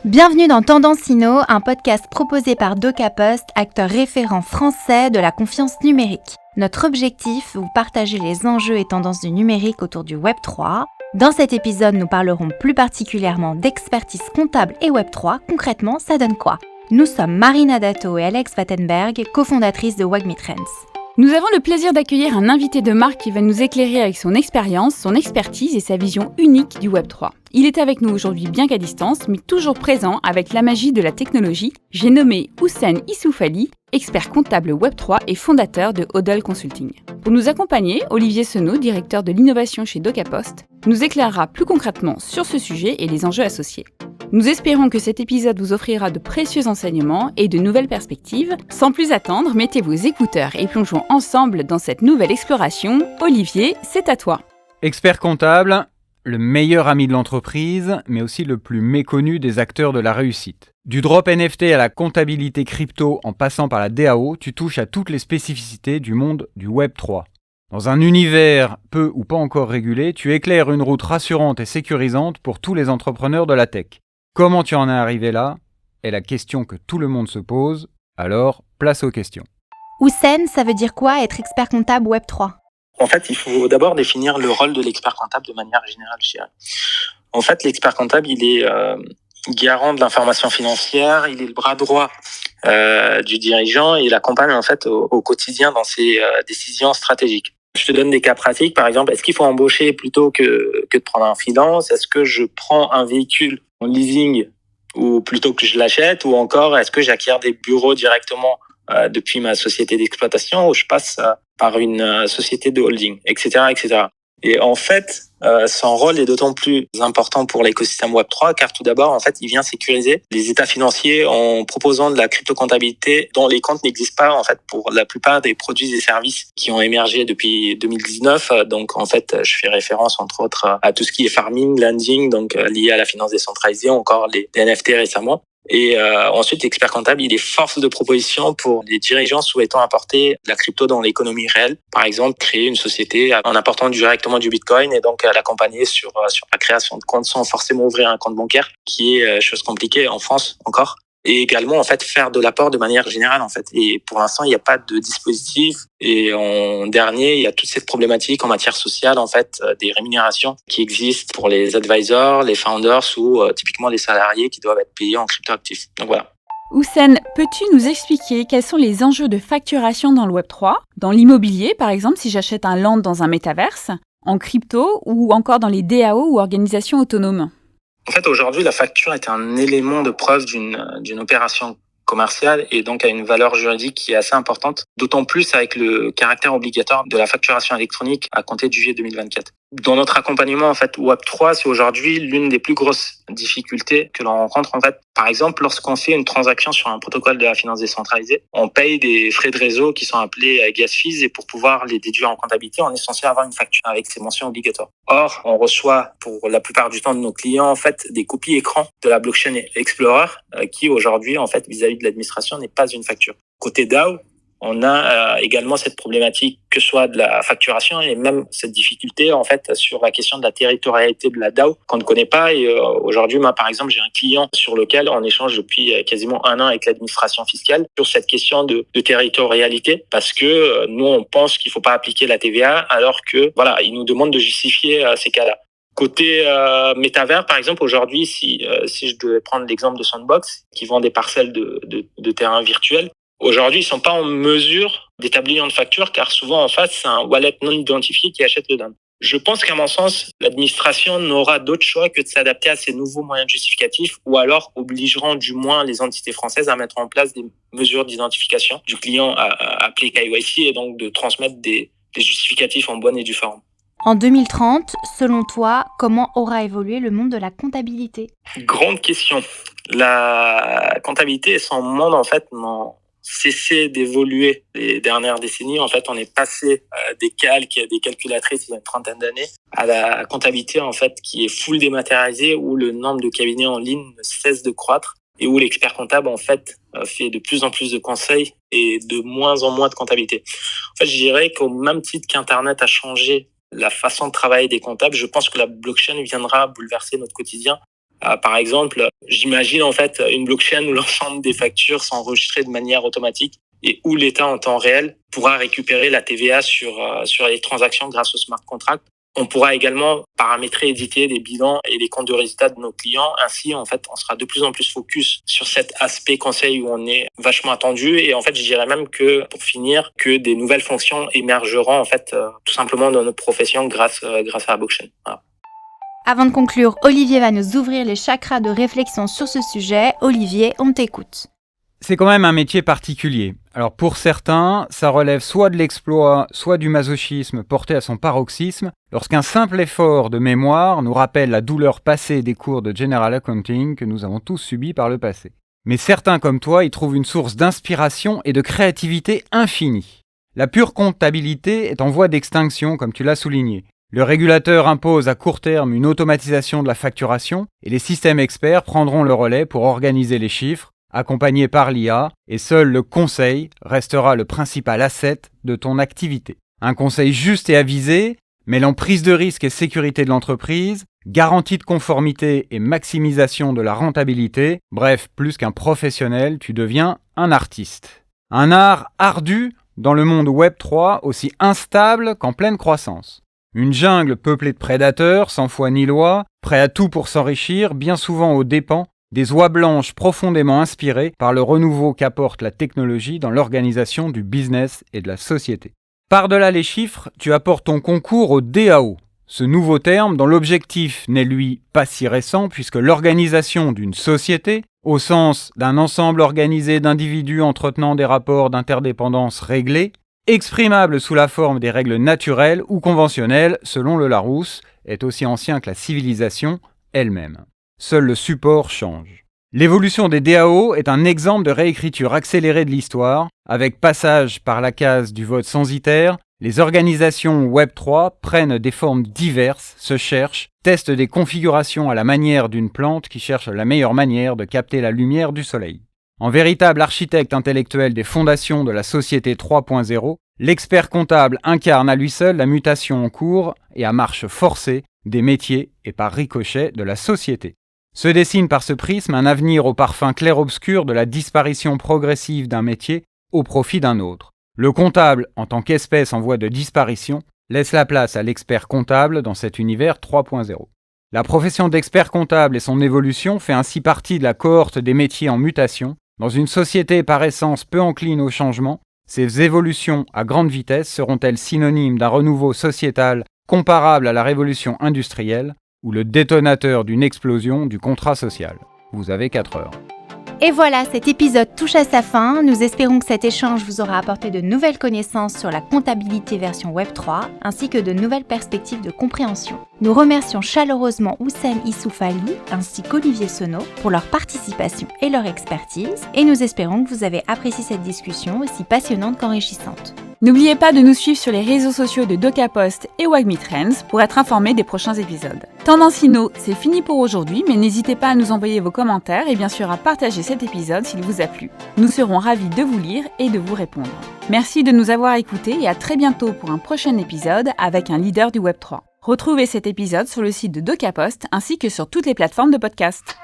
Bienvenue dans Tendance Inno, un podcast proposé par DocaPost, acteur référent français de la confiance numérique. Notre objectif, vous partager les enjeux et tendances du numérique autour du Web3. Dans cet épisode, nous parlerons plus particulièrement d'expertise comptable et Web3. Concrètement, ça donne quoi ? Nous sommes Marina Dato et Alex Wattenberg, cofondatrices de Wagmi Trends. Nous avons le plaisir d'accueillir un invité de marque qui va nous éclairer avec son expérience, son expertise et sa vision unique du Web3. Il est avec nous aujourd'hui bien qu'à distance, mais toujours présent avec la magie de la technologie. J'ai nommé Houssen Issoufali, expert comptable Web3 et fondateur de Hodl Consulting. Pour nous accompagner, Olivier Senot, directeur de l'innovation chez DocaPost, nous éclairera plus concrètement sur ce sujet et les enjeux associés. Nous espérons que cet épisode vous offrira de précieux enseignements et de nouvelles perspectives. Sans plus attendre, mettez vos écouteurs et plongeons ensemble dans cette nouvelle exploration. Olivier, c'est à toi. Expert comptable, le meilleur ami de l'entreprise, mais aussi le plus méconnu des acteurs de la réussite. Du drop NFT à la comptabilité crypto en passant par la DAO, tu touches à toutes les spécificités du monde du Web3. Dans un univers peu ou pas encore régulé, tu éclaires une route rassurante et sécurisante pour tous les entrepreneurs de la tech. Comment tu en es arrivé là est la question que tout le monde se pose, alors place aux questions. Houssen, ça veut dire quoi être expert comptable Web3 ? En fait, il faut d'abord définir le rôle de l'expert comptable de manière générale, je dirais. En fait, l'expert comptable, il est garant de l'information financière, il est le bras droit du dirigeant et il accompagne en fait au quotidien dans ses décisions stratégiques. Je te donne des cas pratiques, par exemple, est-ce qu'il faut embaucher plutôt que de prendre un freelance ? Est-ce que je prends un véhicule en leasing ou plutôt que je l'achète ? Ou encore, est-ce que j'acquiers des bureaux directement depuis ma société d'exploitation ou je passe par une société de holding, etc., etc. Et en fait, son rôle est d'autant plus important pour l'écosystème Web3 car tout d'abord, en fait, il vient sécuriser les états financiers en proposant de la crypto-comptabilité dont les comptes n'existent pas en fait pour la plupart des produits et services qui ont émergé depuis 2019. Donc en fait, je fais référence entre autres à tout ce qui est farming, lending, donc lié à la finance décentralisée, encore les NFT récemment. Et ensuite, l'expert comptable, il est force de proposition pour les dirigeants souhaitant apporter la crypto dans l'économie réelle. Par exemple, créer une société en apportant directement du Bitcoin et donc l'accompagner sur la création de compte sans forcément ouvrir un compte bancaire, qui est chose compliquée en France encore. Et également, en fait, faire de l'apport de manière générale, en fait. Et pour l'instant, il n'y a pas de dispositif. Et en dernier, il y a toute cette problématique en matière sociale, en fait, des rémunérations qui existent pour les advisors, les founders ou typiquement les salariés qui doivent être payés en cryptoactifs. Donc voilà. Houssen, peux-tu nous expliquer quels sont les enjeux de facturation dans le Web3 ? Dans l'immobilier, par exemple, si j'achète un land dans un métaverse, en crypto ou encore dans les DAO ou organisations autonomes ? En fait, aujourd'hui, la facture est un élément de preuve d'une opération commerciale et donc a une valeur juridique qui est assez importante, d'autant plus avec le caractère obligatoire de la facturation électronique à compter du juillet 2024. Dans notre accompagnement, en fait, Web3, c'est aujourd'hui l'une des plus grosses difficultés que l'on rencontre, en fait. Par exemple, lorsqu'on fait une transaction sur un protocole de la finance décentralisée, on paye des frais de réseau qui sont appelés gas fees et pour pouvoir les déduire en comptabilité, on est censé avoir une facture avec ces mentions obligatoires. Or, on reçoit pour la plupart du temps de nos clients, en fait, des copies écran de la blockchain Explorer qui aujourd'hui, en fait, vis-à-vis de l'administration, n'est pas une facture. Côté DAO, on a également cette problématique que ce soit de la facturation et même cette difficulté en fait sur la question de la territorialité de la DAO qu'on ne connaît pas. Et aujourd'hui, moi par exemple, j'ai un client sur lequel on échange depuis quasiment un an avec l'administration fiscale sur cette question de territorialité parce que nous on pense qu'il faut pas appliquer la TVA alors que voilà, ils nous demandent de justifier ces cas-là. Côté métavers, par exemple, aujourd'hui, si je devais prendre l'exemple de Sandbox, qui vend des parcelles de terrain virtuels, aujourd'hui, ils sont pas en mesure d'établir une facture car souvent en face, c'est un wallet non identifié qui achète le DAM. Je pense qu'à mon sens, l'administration n'aura d'autre choix que de s'adapter à ces nouveaux moyens justificatifs ou alors obligeront du moins les entités françaises à mettre en place des mesures d'identification du client appelé KYC et donc de transmettre des justificatifs en bonne et due forme. En 2030, selon toi, comment aura évolué le monde de la comptabilité ? Grande question. La comptabilité et son monde, en fait, n'ont cessé d'évoluer les dernières décennies. En fait, on est passé des calques, des calculatrices il y a une trentaine d'années, à la comptabilité, en fait, qui est full dématérialisée, où le nombre de cabinets en ligne ne cesse de croître et où l'expert comptable, en fait, fait de plus en plus de conseils et de moins en moins de comptabilité. En fait, je dirais qu'au même titre qu'Internet a changé la façon de travailler des comptables, je pense que la blockchain viendra bouleverser notre quotidien Par exemple, j'imagine en fait une blockchain où l'ensemble des factures sont enregistrées de manière automatique et où l'État en temps réel pourra récupérer la TVA sur les transactions grâce au smart contract. On pourra également paramétrer et éditer les bilans et les comptes de résultats de nos clients. Ainsi, en fait, on sera de plus en plus focus sur cet aspect conseil où on est vachement attendu. Et en fait, je dirais même que, pour finir, que des nouvelles fonctions émergeront, en fait, tout simplement dans notre profession grâce à la blockchain. Voilà. Avant de conclure, Olivier va nous ouvrir les chakras de réflexion sur ce sujet. Olivier, on t'écoute. C'est quand même un métier particulier. Alors pour certains, ça relève soit de l'exploit, soit du masochisme porté à son paroxysme, lorsqu'un simple effort de mémoire nous rappelle la douleur passée des cours de General Accounting que nous avons tous subis par le passé. Mais certains comme toi y trouvent une source d'inspiration et de créativité infinie. La pure comptabilité est en voie d'extinction, comme tu l'as souligné. Le régulateur impose à court terme une automatisation de la facturation et les systèmes experts prendront le relais pour organiser les chiffres, accompagné par l'IA, et seul le conseil restera le principal asset de ton activité. Un conseil juste et avisé, mêlant prise de risque et sécurité de l'entreprise, garantie de conformité et maximisation de la rentabilité, bref, plus qu'un professionnel, tu deviens un artiste. Un art ardu dans le monde Web3 aussi instable qu'en pleine croissance. Une jungle peuplée de prédateurs, sans foi ni loi, prêts à tout pour s'enrichir, bien souvent aux dépens des oies blanches profondément inspirées par le renouveau qu'apporte la technologie dans l'organisation du business et de la société. Par-delà les chiffres, tu apportes ton concours au DAO, ce nouveau terme dont l'objectif n'est lui pas si récent puisque l'organisation d'une société, au sens d'un ensemble organisé d'individus entretenant des rapports d'interdépendance réglés, exprimable sous la forme des règles naturelles ou conventionnelles selon le Larousse, est aussi ancien que la civilisation elle-même. Seul le support change. L'évolution des DAO est un exemple de réécriture accélérée de l'histoire, avec passage par la case du vote censitaire. Les organisations Web3 prennent des formes diverses, se cherchent, testent des configurations à la manière d'une plante qui cherche la meilleure manière de capter la lumière du soleil. En véritable architecte intellectuel des fondations de la société 3.0, l'expert comptable incarne à lui seul la mutation en cours et à marche forcée des métiers et par ricochet de la société. Se dessine par ce prisme un avenir au parfum clair-obscur de la disparition progressive d'un métier au profit d'un autre. Le comptable, en tant qu'espèce en voie de disparition, laisse la place à l'expert comptable dans cet univers 3.0. La profession d'expert comptable et son évolution fait ainsi partie de la cohorte des métiers en mutation. Dans une société par essence peu encline au changement, ces évolutions à grande vitesse seront-elles synonymes d'un renouveau sociétal comparable à la révolution industrielle ou le détonateur d'une explosion du contrat social? Vous avez 4 heures. Et voilà, cet épisode touche à sa fin. Nous espérons que cet échange vous aura apporté de nouvelles connaissances sur la comptabilité version Web3, ainsi que de nouvelles perspectives de compréhension. Nous remercions chaleureusement Houssen Issoufali ainsi qu'Olivier Senot pour leur participation et leur expertise, et nous espérons que vous avez apprécié cette discussion aussi passionnante qu'enrichissante. N'oubliez pas de nous suivre sur les réseaux sociaux de DocaPost et WAGMI Trends pour être informés des prochains épisodes. Tendance Inno, c'est fini pour aujourd'hui, mais n'hésitez pas à nous envoyer vos commentaires et bien sûr à partager cet épisode s'il vous a plu. Nous serons ravis de vous lire et de vous répondre. Merci de nous avoir écoutés et à très bientôt pour un prochain épisode avec un leader du Web3. Retrouvez cet épisode sur le site de DocaPost ainsi que sur toutes les plateformes de podcast.